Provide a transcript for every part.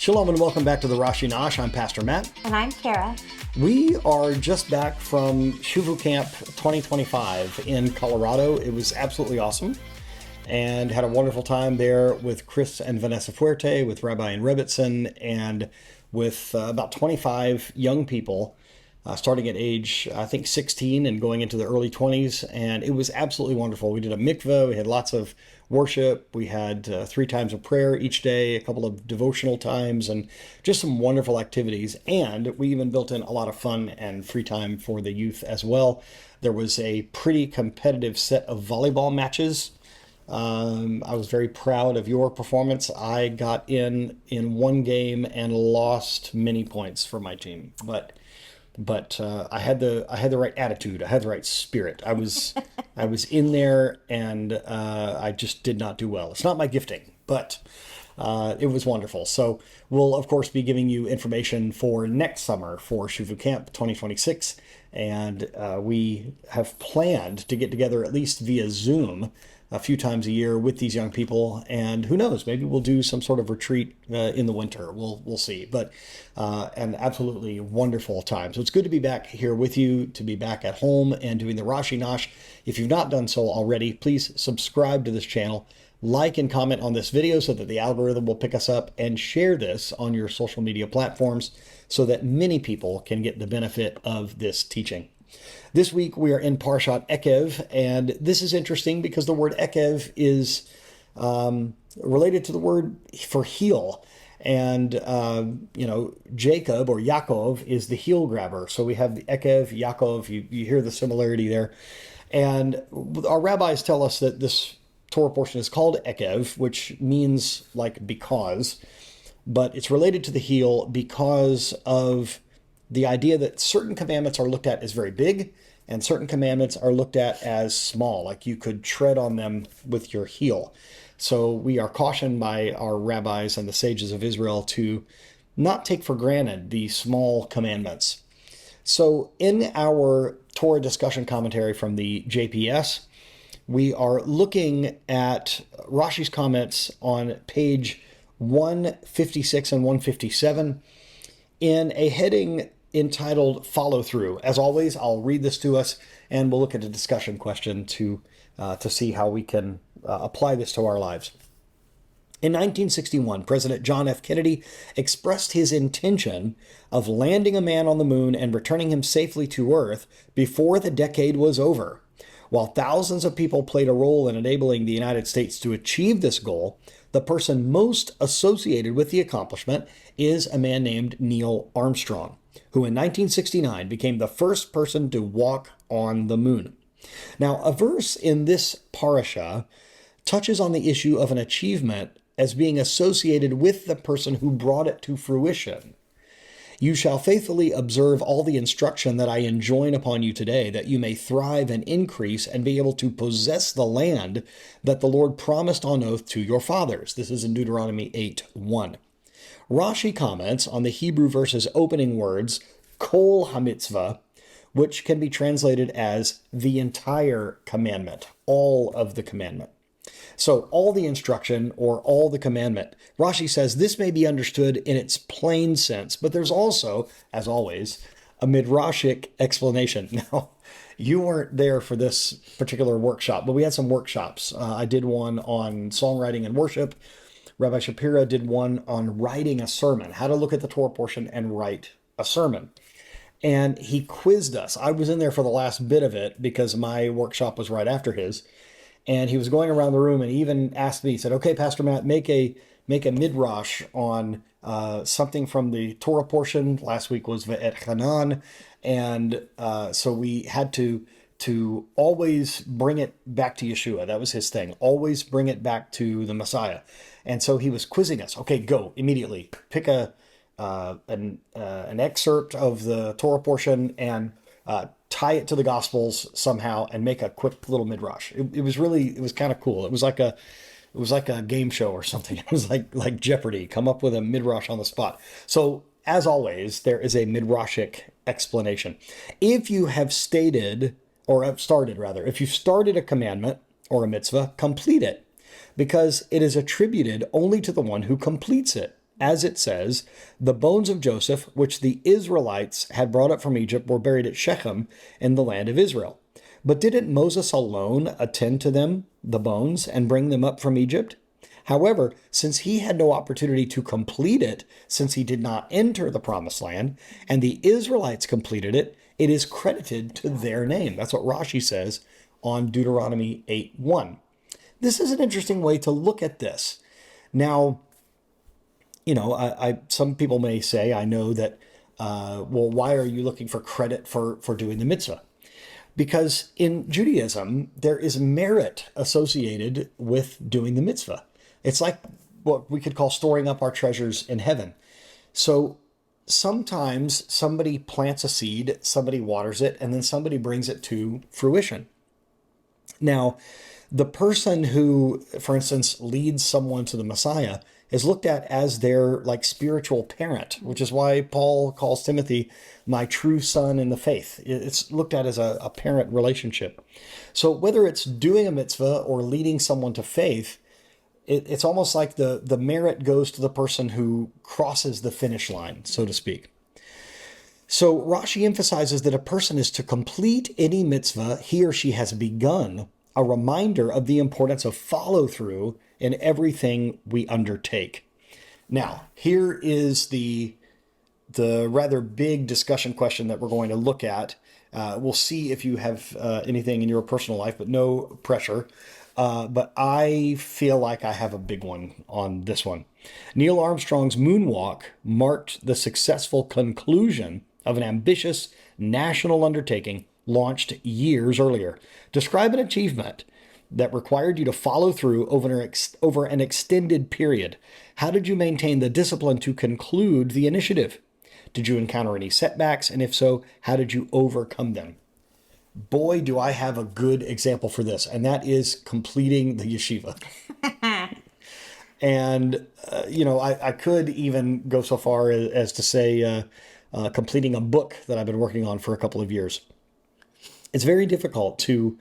Shalom and welcome back to the Rashi Nosh. I'm Pastor Matt. And I'm Kara. We are just back from Shuvu Camp 2025 in Colorado. It was absolutely awesome and had a wonderful time there with Chris and Vanessa Fuerte, with Rabbi and Rebbitzin, and with about 25 young people starting at age, I think, 16 and going into the early 20s. And it was absolutely wonderful. We did a mikveh. We had lots of worship. We had 3 times of prayer each day, a couple of devotional times, and just some wonderful activities. And we even built in a lot of fun and free time for the youth as well. There was a pretty competitive set of volleyball matches. I was very proud of your performance. I got in one game and lost many points for my team, but I had the right attitude. I had the right spirit. I was in there, and I just did not do well. It's not my gifting, but it was wonderful. So we'll of course be giving you information for next summer for Shuvu Camp 2026, and we have planned to get together at least via Zoom a few times a year with these young people, and who knows, maybe we'll do some sort of retreat in the winter. We'll see, but an absolutely wonderful time. So it's good to be back here with you, to be back at home and doing the Rashi Nosh. If you've not done so already, please subscribe to this channel, like and comment on this video so that the algorithm will pick us up, and share this on your social media platforms so that many people can get the benefit of this teaching. This week we are in Parashat Eikev, and this is interesting because the word Eikev is related to the word for heel. And, Jacob or Yaakov is the heel grabber. So we have the Eikev, Yaakov, you hear the similarity there. And our rabbis tell us that this Torah portion is called Eikev, which means like because, but it's related to the heel because of the idea that certain commandments are looked at as very big and certain commandments are looked at as small, like you could tread on them with your heel. So we are cautioned by our rabbis and the sages of Israel to not take for granted the small commandments. So in our Torah discussion commentary from the JPS, we are looking at Rashi's comments on page 156 and 157 in a heading entitled Follow Through. As always, I'll read this to us and we'll look at a discussion question to see how we can apply this to our lives. In 1961, President John F. Kennedy expressed his intention of landing a man on the moon and returning him safely to Earth before the decade was over. While thousands of people played a role in enabling the United States to achieve this goal, the person most associated with the accomplishment is a man named Neil Armstrong, who in 1969 became the first person to walk on the moon. Now, a verse in this parasha touches on the issue of an achievement as being associated with the person who brought it to fruition. You shall faithfully observe all the instruction that I enjoin upon you today, that you may thrive and increase and be able to possess the land that the Lord promised on oath to your fathers. This is in Deuteronomy 8:1. Rashi comments on the Hebrew verse's opening words, kol hamitzvah, which can be translated as the entire commandment, all of the commandment. So all the instruction or all the commandment. Rashi says this may be understood in its plain sense, but there's also, as always, a midrashic explanation. Now, you weren't there for this particular workshop, but we had some workshops. I did one on songwriting and worship. Rabbi Shapira did one on writing a sermon, how to look at the Torah portion and write a sermon. And he quizzed us. I was in there for the last bit of it because my workshop was right after his. And he was going around the room and even asked me, he said, okay, Pastor Matt, make a midrash on something from the Torah portion. Last week was Ve'et Hanan. And so we had to always bring it back to Yeshua. That was his thing. Always bring it back to the Messiah. And so he was quizzing us. Okay, go immediately. Pick an excerpt of the Torah portion and tie it to the Gospels somehow and make a quick little midrash. It was kind of cool. It was like a game show or something. It was like Jeopardy. Come up with a midrash on the spot. So as always, there is a midrashic explanation. If you have started a commandment or a mitzvah, complete it, because it is attributed only to the one who completes it. As it says, the bones of Joseph, which the Israelites had brought up from Egypt, were buried at Shechem in the land of Israel. But didn't Moses alone attend to them, the bones, and bring them up from Egypt? However, since he had no opportunity to complete it, since he did not enter the promised land, and the Israelites completed it, it is credited to their name. That's what Rashi says on Deuteronomy 8:1. This is an interesting way to look at this. Now, some people may say, I know that, well, why are you looking for credit for doing the mitzvah? Because in Judaism, there is merit associated with doing the mitzvah. It's like what we could call storing up our treasures in heaven. So sometimes somebody plants a seed, somebody waters it, and then somebody brings it to fruition. Now, the person who, for instance, leads someone to the Messiah is looked at as their spiritual parent, which is why Paul calls Timothy my true son in the faith. It's looked at as a parent relationship. So whether it's doing a mitzvah or leading someone to faith, it's almost like the merit goes to the person who crosses the finish line, so to speak. So Rashi emphasizes that a person is to complete any mitzvah he or she has begun, a reminder of the importance of follow-through in everything we undertake. Now, here is the rather big discussion question that we're going to look at. We'll see if you have anything in your personal life, but no pressure. But I feel like I have a big one on this one. Neil Armstrong's moonwalk marked the successful conclusion of an ambitious national undertaking launched years earlier. Describe an achievement that required you to follow through over an extended period. How did you maintain the discipline to conclude the initiative? Did you encounter any setbacks? And if so, how did you overcome them? Boy, do I have a good example for this, and that is completing the yeshiva. And, I could even go so far as to say completing a book that I've been working on for a couple of years. It's very difficult to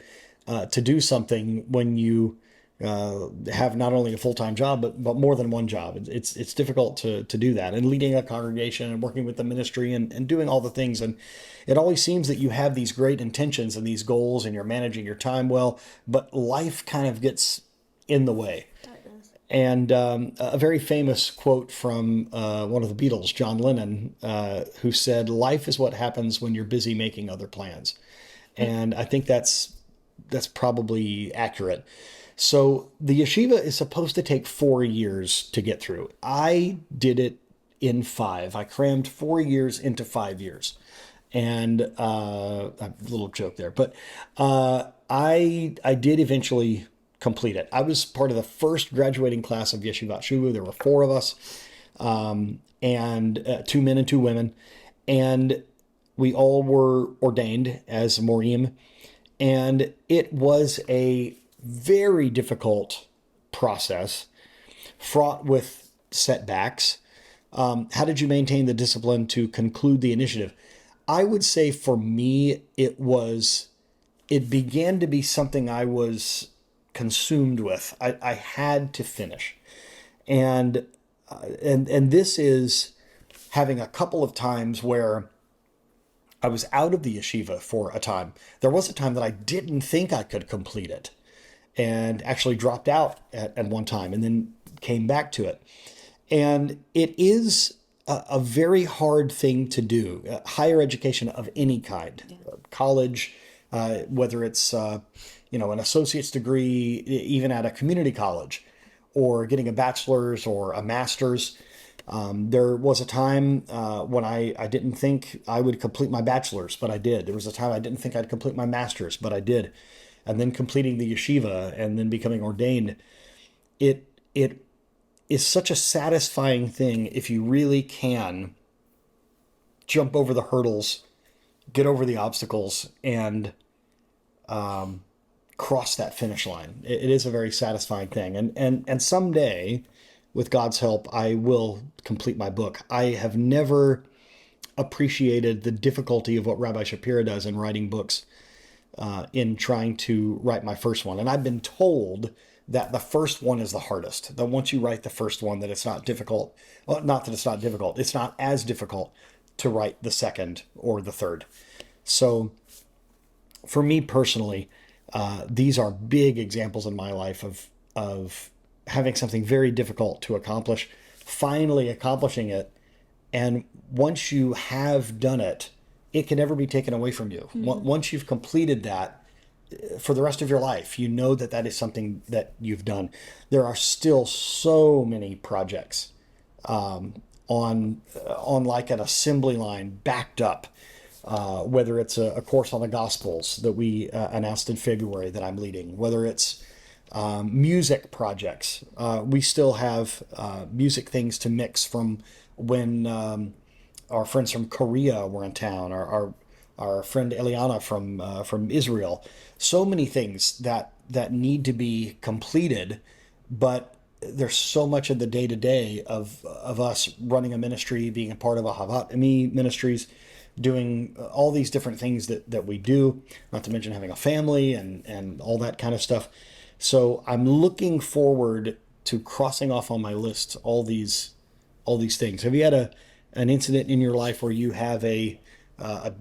do something when you have not only a full-time job, but more than one job. It's difficult to do that. And leading a congregation and working with the ministry and doing all the things. And it always seems that you have these great intentions and these goals and you're managing your time well, but life kind of gets in the way. And a very famous quote from one of the Beatles, John Lennon, who said, "Life is what happens when you're busy making other plans." And I think that's probably accurate. So the yeshiva is supposed to take 4 years to get through. I did it in 5. I crammed 4 years into 5 years. And a little joke there, but I did eventually complete it. I was part of the first graduating class of Yeshivat Shuvu. There were 4 of us, and 2 men and 2 women. And we all were ordained as Morim. And it was a very difficult process, fraught with setbacks. How did you maintain the discipline to conclude the initiative? I would say for me, it began to be something I was consumed with. I had to finish. And this is having a couple of times where I was out of the yeshiva for a time. There was a time that I didn't think I could complete it and actually dropped out at one time and then came back to it. And it is a very hard thing to do. Higher education of any kind, college, whether it's an associate's degree, even at a community college, or getting a bachelor's or a master's. There was a time when I didn't think I would complete my bachelor's, but I did. There was a time I didn't think I'd complete my master's, but I did. And then completing the yeshiva and then becoming ordained. It is such a satisfying thing if you really can jump over the hurdles, get over the obstacles, and cross that finish line. It is a very satisfying thing. And someday, with God's help, I will complete my book. I have never appreciated the difficulty of what Rabbi Shapira does in writing books. in trying to write my first one. And I've been told that the first one is the hardest. That once you write the first one, that it's not difficult. Well, not that it's not difficult. It's not as difficult to write the second or the third. So for me personally, these are big examples in my life of having something very difficult to accomplish, finally accomplishing it. And once you have done it, it can never be taken away from you. Once you've completed that for the rest of your life, you know that that is something that you've done. There are still so many projects on like an assembly line backed up. Whether it's a course on the Gospels that we announced in February that I'm leading, whether it's music projects. We still have music things to mix from when our friends from Korea were in town, our friend Eliana from Israel. So many things that need to be completed, but there's so much in the day to day of us running a ministry, being a part of Ahavat Ammi ministries, doing all these different things that we do, not to mention having a family and all that kind of stuff. So I'm looking forward to crossing off on my list all these things. Have you had an incident in your life where you have a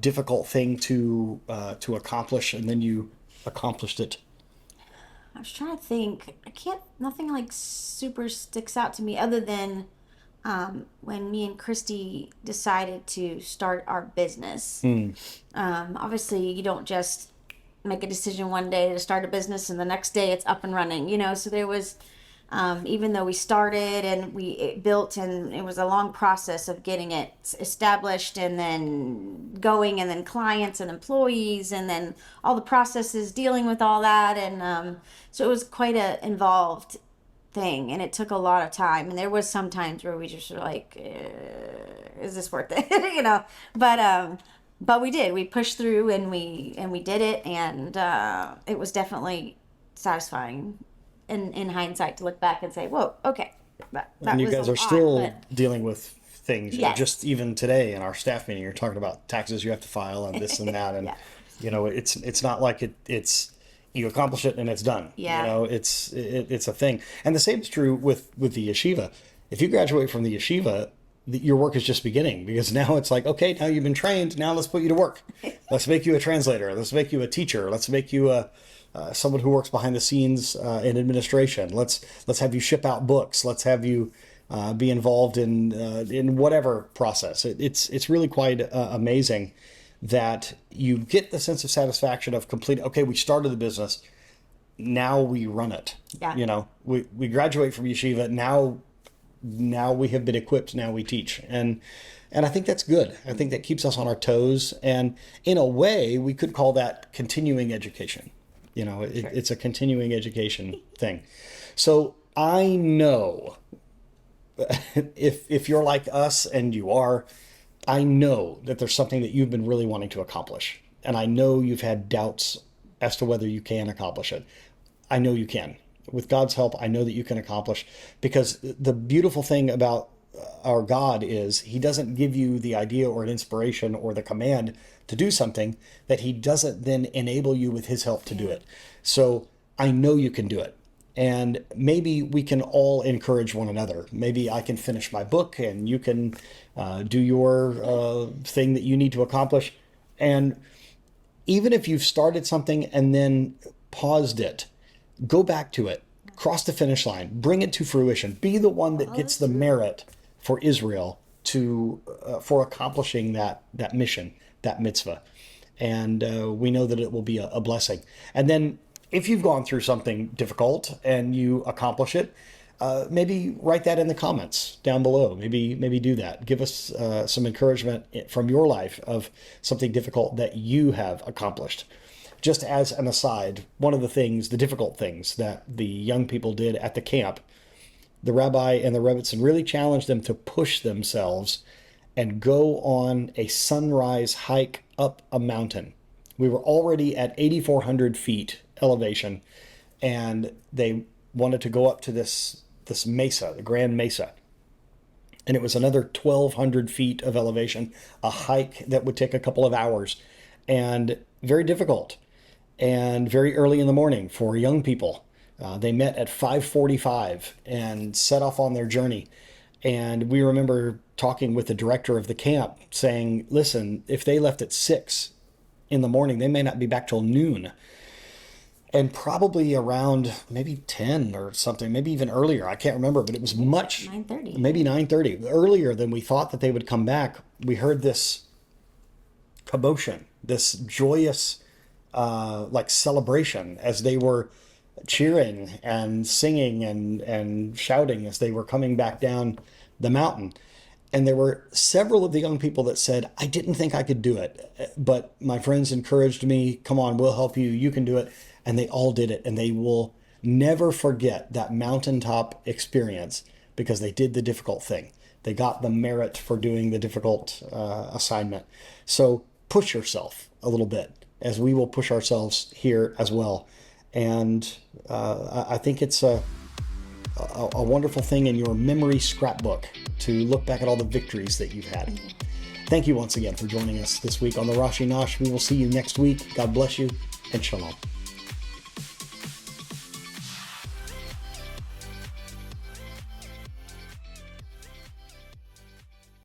difficult thing to accomplish and then you accomplished it? I was trying to think. Nothing like super sticks out to me other than when me and Christy decided to start our business. Hmm. Obviously, you don't just make a decision one day to start a business and the next day it's up and running, So there was, even though we started and it built, and it was a long process of getting it established and then going, and then clients and employees, and then all the processes dealing with all that. And so it was quite a involved thing, and it took a lot of time, and there was some times where we just were like, is this worth it? But we pushed through, and we did it, and it was definitely satisfying in hindsight to look back and say, whoa, okay, that And you was a guys are lot, still but dealing with things. yes. Just even today in our staff meeting, you're talking about taxes you have to file and this and that, and Yeah. it's not like it's you accomplish it and it's done. Yeah. It's a thing. And the same is true with the yeshiva. If you graduate from the yeshiva, your work is just beginning, because now it's like, okay, now you've been trained, now let's put you to work. Let's make you a translator. Let's make you a teacher. Let's make you someone who works behind the scenes in administration. Let's have you ship out books. Let's have you be involved in whatever process. It's really quite amazing that you get the sense of satisfaction of complete. Okay, we started the business. Now we run it. Yeah. We graduate from yeshiva. Now we have been equipped. Now we teach. And I think that's good. I think that keeps us on our toes. And in a way, we could call that continuing education. Sure. It's a continuing education thing. So I know if you're like us, and you are, I know that there's something that you've been really wanting to accomplish. And I know you've had doubts as to whether you can accomplish it. I know you can. With God's help, I know that you can accomplish, because the beautiful thing about our God is he doesn't give you the idea or an inspiration or the command to do something that he doesn't then enable you with his help to do it. So I know you can do it. And maybe we can all encourage one another. Maybe I can finish my book and you can do your thing that you need to accomplish. And even if you've started something and then paused it, go back to it, cross the finish line, bring it to fruition, be the one that gets the merit for Israel for accomplishing that mission, that mitzvah. And we know that it will be a blessing. And then if you've gone through something difficult and you accomplish it, maybe write that in the comments down below. Maybe do that. Give us some encouragement from your life of something difficult that you have accomplished. Just as an aside, one of the difficult things that the young people did at the camp, the rabbi and the rebbitzin really challenged them to push themselves and go on a sunrise hike up a mountain. We were already at 8,400 feet elevation, and they wanted to go up to this mesa, the Grand Mesa. And it was another 1,200 feet of elevation, a hike that would take a couple of hours, and very difficult. and very early in the morning for young people. They met at 5:45 and set off on their journey. And we remember talking with the director of the camp saying, listen, if they left at 6 in the morning, they may not be back till noon. And probably around maybe 10 or something, maybe even earlier. I can't remember, but it was much, 9:30. maybe 9:30, earlier than we thought that they would come back. We heard this commotion, this joyous like celebration as they were cheering and singing and shouting as they were coming back down the mountain. And there were several of the young people that said, I didn't think I could do it, but my friends encouraged me, come on, we'll help you, you can do it. And they all did it. And they will never forget that mountaintop experience because they did the difficult thing. They got the merit for doing the difficult assignment. So push yourself a little bit, as we will push ourselves here as well. And I think it's a wonderful thing in your memory scrapbook to look back at all the victories that you've had. Thank you once again for joining us this week on the Rashi Nosh. We will see you next week. God bless you and shalom.